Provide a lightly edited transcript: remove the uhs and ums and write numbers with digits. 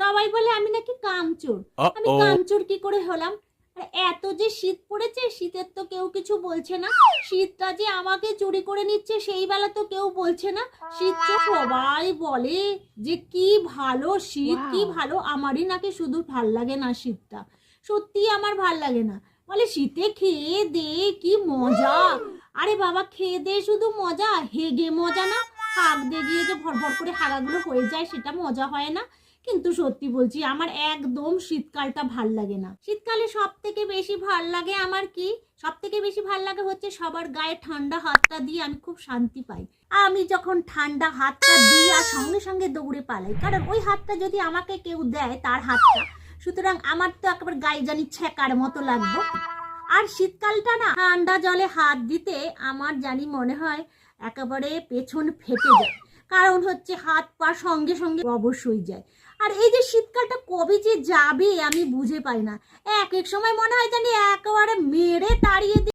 সবাই বলে আমি নাকি কামচোর। আমি কামচোর কি করে হলাম? আর এত যে শীত পড়েছে, শীতের তো কেউ কিছু বলছে না। শীতটা যে আমাকে চুরি করে নিচ্ছে সেই বেলা তো কেউ বলছে না। শীত তো সবাই বলে যে কি ভালো শীত, কি ভালো। আমারই নাকি শুধু ভাল লাগে না শীতটা, সত্যি আমার ভাল লাগে না। বলে শীতে খেয়ে দে কি মজা। আরে বাবা, খেয়ে দে শুধু মজা, হেগে মজা না। হাঁক দিয়ে গিয়ে যে ভর ভর করে হাগাগুলো হয়ে যায় সেটা মজা হয় না। কিন্তু সত্যি বলছি, আমার একদম শীতকালটা ভাল লাগে না। শীতকালে সব থেকে বেশি ভাল লাগে আমার কি, সব থেকে বেশি ভাল লাগে হচ্ছে সবার গায়ে ঠান্ডা হাতটা দিয়ে আমি খুব শান্তি পাই। আমি যখন ঠান্ডা হাতটা দিই আর সঙ্গে সঙ্গে দৌড়ে পালাই, কারণ ওই হাতটা যদি আমাকে কেউ দেয় তার হাতটা, সুতরাং আমার তো একেবারে গায়ে জানি ছ্যাঁকার মতো লাগবে। আর শীতকালটা না ঠান্ডা জলে হাত দিতে আমার জানি মনে হয় একেবারে পেছন ফেটে যায়, কারণ হচ্ছে হাত পা সঙ্গে সঙ্গে অবশ্যই যায়। আর এই যে শীতকালটা কবে যে যাবে আমি বুঝে পাই না। এক এক সময় মনে হয় জানি একেবারে মেরে তাড়িয়ে